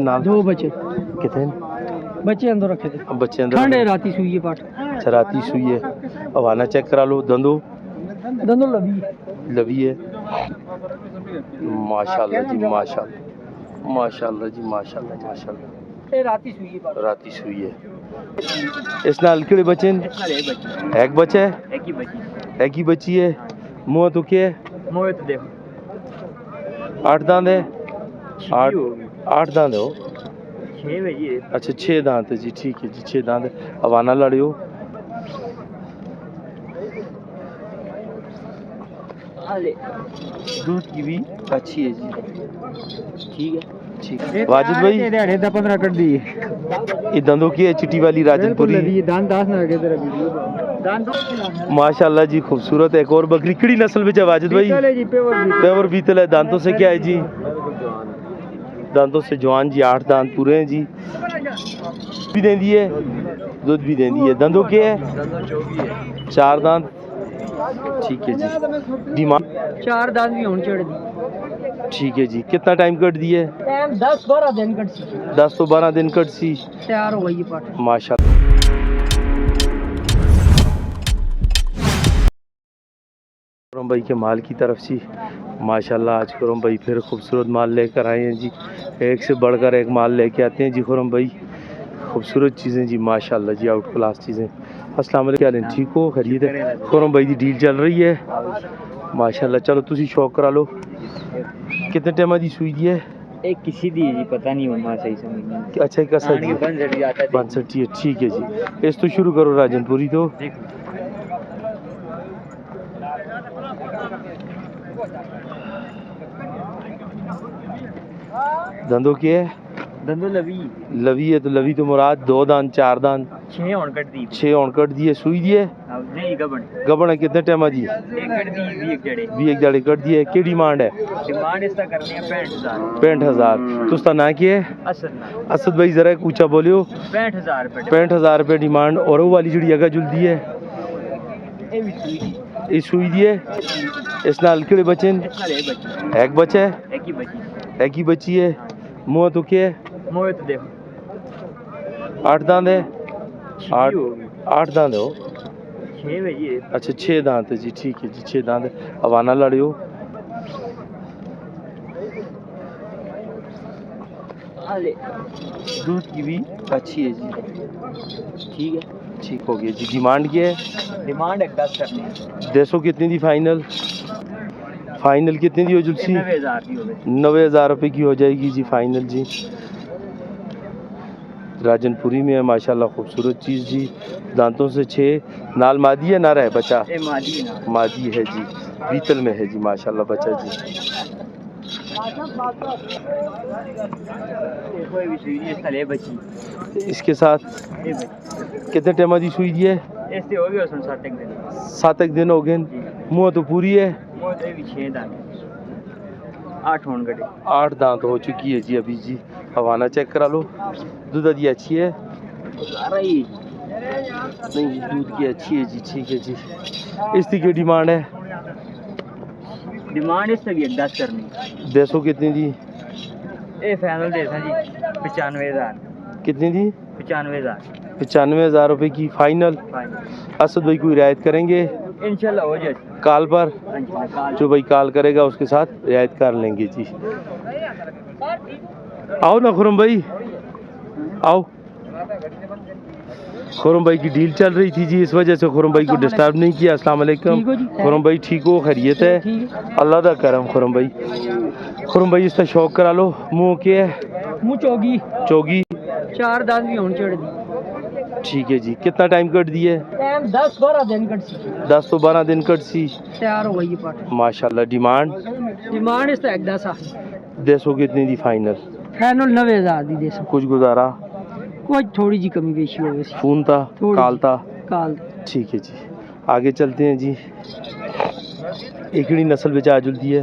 नाल दो बच्चे कितने बच्चे अंदर रखे थे। बच्चे अंदर ठंड है राती सुई है पाठ अच्छा राती सुई है हवाना चेक करा लो दंदो दोनों लवी लवी है माशाल्लाह जी माशाल्लाह माशाल्लाह जी माशाल्लाह माशाल्लाह ये राती सुई है पाठ राती सुई है इस नाल केड़े बच्चे ने एक बच्चा है एक ही बच्ची है मुंह तो क्या है मोए तो देखो 8 दांत है 8 दांत हो 6 बजे अच्छा 6 दांत है जी ठीक है जी 6 दांत है हवाना लड़ियो दूध की भी अच्छी है जी ठीक है ठीक है वाजिद भाई 15 कर दी ये दंदों की है चिट्टी वाली राजनपुरी दान दास ना लगे तेरा वीडियो दान माशाल्लाह जी खूबसूरत एक और बकरी किड़ी नस्ल में है वाजिद भाई जी पेवर बीतल है दांतों से क्या है जी दांतों से जवान जी 8 दांत पूरे हैं जी भी देंदी है दूध भी देंदी है दंदों के है 4 दांत ठीक है जी डिमांड 4 दान भी होने चढ़ दी ठीक है जी कितना टाइम कट दिए टाइम 10-12 दिन कट सी 10 तो 12 दिन कट सी तैयार हो गई पाठ माशाल्लाह खुरम भाई के माल की तरफ से माशाल्लाह आज खुरम भाई फिर खूबसूरत माल लेकर आए हैं जी एक से बढ़कर एक माल लेके आते हैं जी खुरम भाई खूबसूरत चीज़ें जी माशाल्लाह जी आउट क्लास चीज़ें अस्सलाम वालेकुम ठीक हो खरीद खुरम भाई की डील चल रही है माशाल्लाह चलो तुसी शौक करा लो कितने टाइम दी सुई दी है एक किसी दी जी पता नहीं होना सही समझ नहीं अच्छा एक कैसा जी 62 है ठीक है जी इस तो शुरू करो राजनपुरी तो दंदों के है दंदो लवी है तो लवी तो मुराद 2 दांत 4 दांत 6 on cut the 6 on cut दिए सुई दिए नहीं गबन है कितने टाइम दी एक कट दी भी एक जड़े कट दिए की डिमांड है डिमांड इसका करनी है 65000 65,000 तो उसका ना क्या है असद भाई जरा ऊंचा बोलियो 65,000 रुपये डिमांड और वो वाली जड़ी अगर जुलदी है ये सुई दी है इस नाल केड़े बच्चे ने एक बच्चा है एक ही बच्ची है मुंह तो क्या है मोए तो देखो 8 दांत है 8 दांत हो 6 बजे अच्छा 6 दांत है जी ठीक है जी 6 दांत है हवाना लड़ियो दूध की भी अच्छी है जी ठीक है ठीक हो गया जी डिमांड क्या है डिमांड 10 करनी है 150 कितनी दी फाइनल कितनी दी हो जुलसी 90,000 रुपये की हो जाएगी जी फाइनल जी राजनपुरी में है माशाल्लाह खूबसूरत चीज़ जी दांतों से 6 नाल मादी है नारा है बच्चा मादी है जी बीतल में है जी माशाल्लाह बच्चा जी इसके साथ कितने टाइम दी सुई दी है 7 दिन हो गए मुँह तो पूरी है 8 दांत हो चुकी है जी अभी जी हवाना चेक करा लो दूध दी अच्छी है नहीं दूध की अच्छी है जी ठीक है जी इसकी क्या डिमांड है डिमांड इससे भी 10 करनी 150 कितनी दी ए फाइनल देता जी 95,000 कितनी दी 95,000 रुपये की फाइनल असद भाई कोई रियायत करेंगे इंशाल्लाह हो जाए कॉल पर जो भाई कॉल करेगा उसके साथ रियायत कर लेंगे जी आओ ना खुरम भाई आओ खुरम भाई की डील चल रही थी जी इस वजह से खुरम भाई को डिस्टर्ब नहीं किया अस्सलाम वालेकुम खुरम भाई ठीक हो खैरियत है अल्लाह दा करम खुरम भाई इसका शौक करा लो मुँह के है मुँह चोगी 4 दांत भी होने चढ़ दी ठीक है जी कितना टाइम कट दिए टाइम 10-12 दिन कट सी 10 तो 12 दिन कट सी तैयार हो गई पाठ माशाल्लाह डिमांड इसका 10 150 कितनी दी फाइनल 90,000 दी दे कुछ गुजारा कुछ थोड़ी जी कमी पेशी हो गई फोन था काल ठीक है जी आगे चलते हैं जी एकड़ी नस्ल बेच आ जुलती है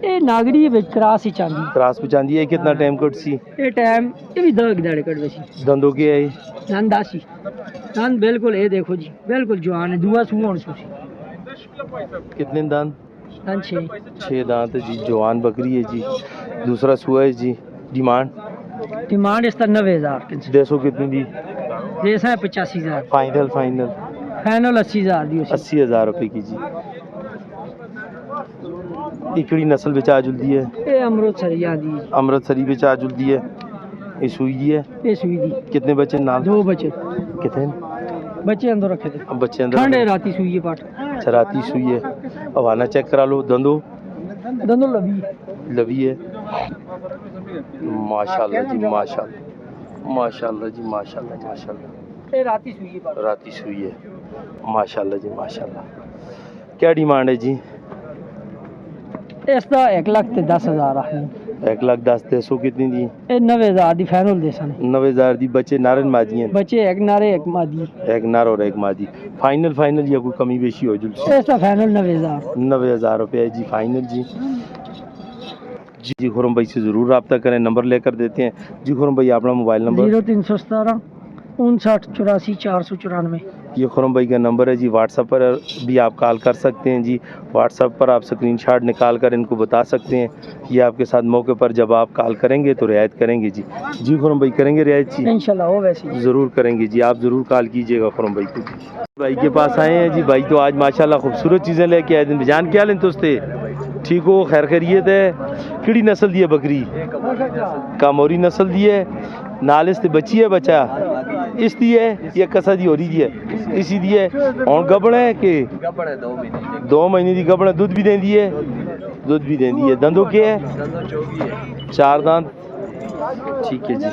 ये नागरी क्रॉस ही चांदी है कितना टाइम कट सी ये टाइम ये भी 10 दाड़े कट वैसी दंदों के है दांत बिल्कुल ये देखो जी बिल्कुल जवान है दुआ सुन सुसी कितने दांत 6 दांत है जी जवान बकरी है जी दूसरा सुआ है जी डिमांड डिमांड इसका 90,000 देसो कितनी दी? जैसा है 85,000 फाइनल फाइनल फाइनल 80,000 दी उसी 80,000 रुपए की जी। इकड़ी नस्ल बेचा जुलदी है, ये अमृतसरी दी अमृतसरी बेचा जुलदी है, ये सुई दी है। ये सुई दी कितने बच्चे नाल? 2 बच्चे कितने? बच्चे अंदर रखे थे अब बच्चे अंदर ठंडे राती सुई है पाठ अच्छा, राती सुई है। हवाना चेक करा लो। दंदो दोनों लबी लवी है। माशाल्लाह जी माशाल्लाह, माशाल्लाह जी माशाल्लाह, माशाल्लाह ये राती सुई है पाठ राती सुई है। माशाल्लाह जी माशाल्लाह। क्या डिमांड है जी? इसका 1,10,000 है 1,10,000 देसो कितनी दी? ये 90,000 दी फाइनल दे सन 90,000 दी। बच्चे नारन मादी हैं, बच्चे एक नारे एक मादी एक नर और एक मादी। फाइनल फाइनल या कोई कमी बेशी हो जुल? इसका फाइनल 90,000 90,000 रुपये जी फाइनल जी। जी खुरम भाई से ज़रूर रब्ता करें, नंबर लेकर देते हैं जी। खुरम भाई अपना मोबाइल नंबर? 0317 59 84 494। ये खुरम भाई का नंबर है जी। व्हाट्सएप पर भी आप कॉल कर सकते हैं जी। व्हाट्सएप पर आप स्क्रीनशॉट निकाल कर इनको बता सकते हैं। ये आपके साथ मौके पर जब आप कॉल करेंगे तो रियायत करेंगे जी। जी खुरम भाई करेंगे रियायत जी, इंशाल्लाह हो वैसे ज़रूर करेंगे जी। आप ज़रूर कॉल कीजिएगा खुरम भाई को। भाई के पास आए हैं जी। भाई तो आज माशाल्लाह खूबसूरत चीज़ें लेके आए दिन। जान क्या लें दोस्ते? ठीक हो, खैर खैरियत है? किड़ी नस्ल दी है बकरी? कामोरी नस्ल दी है। नालिस ते बच्ची है बच्चा इस दी है या कसा दी हो रही है? इसी दी है। और गबड़ है कि 2 महीने दी गबड़ है। दूध भी देंदी है? दूध भी देंदी है। दंदों के है? 4 दांत। ठीक है जी।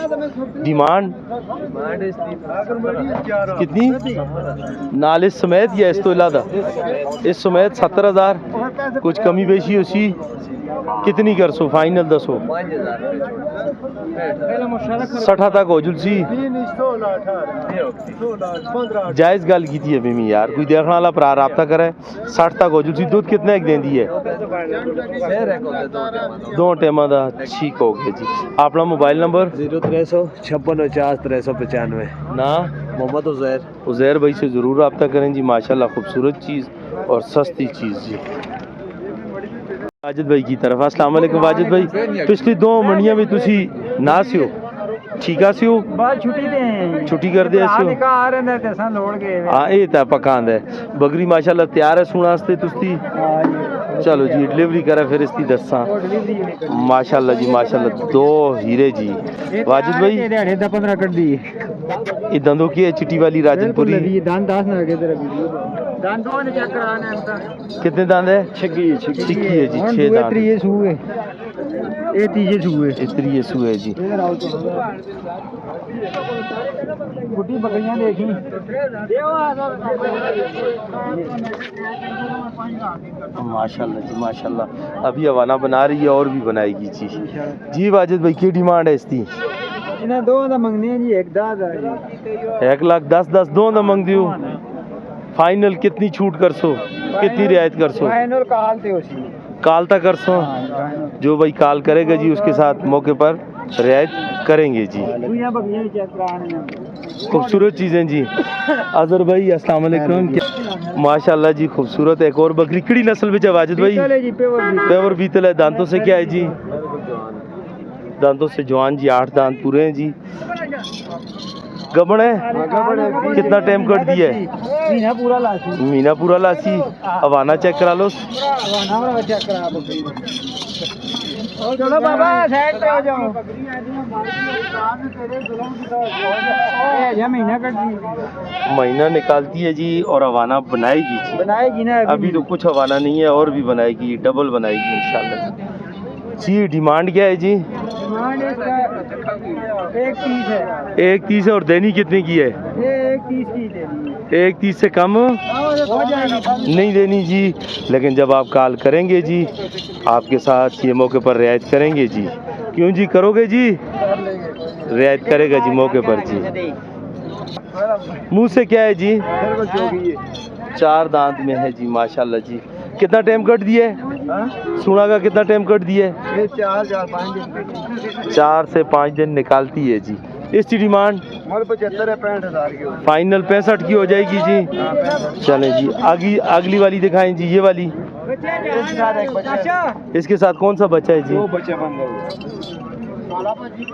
डिमांड कितनी? नालिस समेत या इस तो इलादा? इस समेत 70,000। कुछ कमी बेशी उसी कितनी कर सो? फाइनल दसो 60 तक हो जुलसी। जायज़ गल की थी अभी मी यार, कोई देखने वाला भरा रब्ता करे। 60 तक हो जुलसी। दूध कितना एक देंदी है? 2 टाइम दा। ठीक हो गया जी। अपना मोबाइल नंबर? 0356 50 395 ना मोहम्मद उजैर। उज़ैर भाई से ज़रूर रब्ता करें जी। माशाल्लाह खूबसूरत चीज़ और सस्ती चीज़ जी। वाजिद भाई की तरफ अस्सलाम वालेकुम। वाजिद भाई पिछली 2 मंडियां में तुसी ना सियो ठीक आ सियो बात छुट्टी दे छुट्टी कर दे सियो आ रहे ने ते सन लोड़ गए हां ये ता पकांद है। बकरी माशाल्लाह तैयार है सुना वास्ते तुसी। चलो जी डिलीवरी करा फिर इसकी दसा। माशाल्लाह जी माशाल्लाह 2 हीरे जी। वाजिद भाई दिहाड़े दा 15 कर दी ये दंदों की है चिट्टी वाली राजनपुरी? ये दान 10 ना के तेरा वीडियो दान दो ने चेक कराना है। कितने दांत है? छगी छिक्की है जी। 6 दांत। ये सूए ये तीजे सूए इतनी ये सू है जी। गुटी बकरियां देखी माशाल्लाह जी माशाल्लाह। अभी हवाना बना रही है और भी बनाएगी जी। जी वाजिद भाई की डिमांड है इसकी? इन्हें 2 दा मंगने जी 1,10,000 1,10,10 2 दा मंग दियो। फाइनल कितनी छूट कर सो? कितनी रियायत कर सो? फाइनल का हाल थे उसी काल तक कर सो। जो भाई कॉल करेगा जी उसके साथ मौके पर रियायत करेंगे जी। दुनिया बकरियां चेक कराने खूबसूरत चीज़ें जी। अजहर भाई अस्सलाम वालेकुम। माशाल्लाह जी खूबसूरत एक और बकरी किड़ी नस्ल में वाजिद भाई? जी पेवर बीतल है। दांतों से क्या है जी? दांतों से जवान जी। 8 दांत पूरे हैं जी। गबड़ है? कितना टाइम कट दिया है? महीना पूरा लासी मीना पूरा लासी। हवाना चेक करा लो। हवाना चेक करा बकरी चलो बाबा साइड पे हो जाओ। महीना कट दी महीना निकालती है जी और हवाना बनाएगी जी। बनाएगी ना अभी तो कुछ हवाना नहीं है और भी बनाएगी, डबल बनाएगी इंशाल्लाह जी। डिमांड क्या है जी? डिमांड इसका 1,30 है। 1,30 है। और देनी कितने की है? ये 1,30 की देनी है। 1,30 से कम हो जाएगी नहीं देनी जी। लेकिन जब आप कॉल करेंगे जी आपके साथ ये मौके पर रियायत करेंगे जी। क्यों जी करोगे जी? रियायत करेगा जी मौके पर जी। मुंह से क्या है जी? 4 दांत में है जी माशाल्लाह जी। कितना टाइम कट दिया है? सुना का कितना टाइम कट दिया है? 4 से 5 दिन निकालती है जी। इसकी डिमांड 75 है 65,000 की फाइनल 65 की हो जाएगी जी। चलें जी अगली वाली दिखाएं जी। ये वाली इसके साथ कौन सा बच्चा है जी? 2 बच्चे बन गए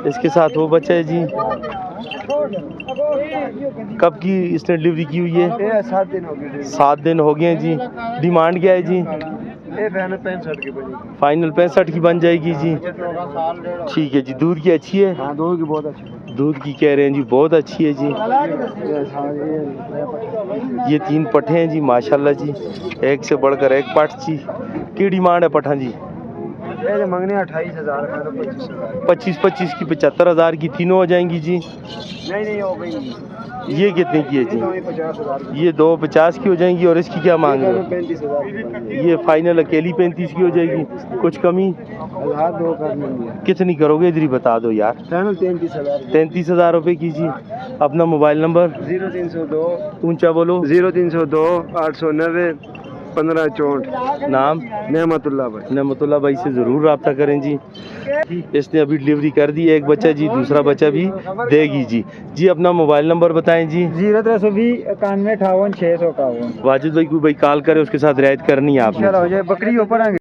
इसके साथ वो बच्चा है जी। कब की इसने डिलीवरी की हुई है? ये 7 दिन हो गए 7 दिन हो गए हैं जी। डिमांड क्या है जी? ये फैन 65 की बनी। फाइनल 65 की बन जाएगी जी। ठीक है जी। दूध की अच्छी है? हाँ दूध की बहुत अच्छी। दूध की कह रहे हैं जी बहुत अच्छी है जी। ये 3 पट्ठे हैं जी माशाल्लाह जी, एक से बढ़कर एक पठ जी। की डिमांड है पठान जी? ये मांगने 28,000 का 25,000। 25 की 75,000 की तीनों हो जाएंगी जी। नहीं हो गई। ये कितने की है जी? 50,000। ये 250 की हो जाएंगी। और इसकी क्या मांग रहे हो? 35,000। ये फाइनल अकेली 35 की हो जाएगी। कुछ कमी 1000 दो कर लेंगे। कितनी करोगे? इधर ही बता दो यार। फैनल 33,000। 33,000 रुपये की जी। अपना मोबाइल नंबर 0302 ऊंचा बोलो। 0302 890 1564। नाम? नेमतुल्लाह भाई। नेमतुल्लाह भाई से ज़रूर रब्ता करें जी। इसने अभी डिलीवरी कर दी एक बच्चा जी, दूसरा बच्चा भी देगी जी। जी अपना मोबाइल नंबर बताएं जी। 0320 91 58 651। वाजिद भाई को भाई कॉल करे, उसके साथ रियायत करनी है आपने। हो जाए बकरी ऊपर आएंगे।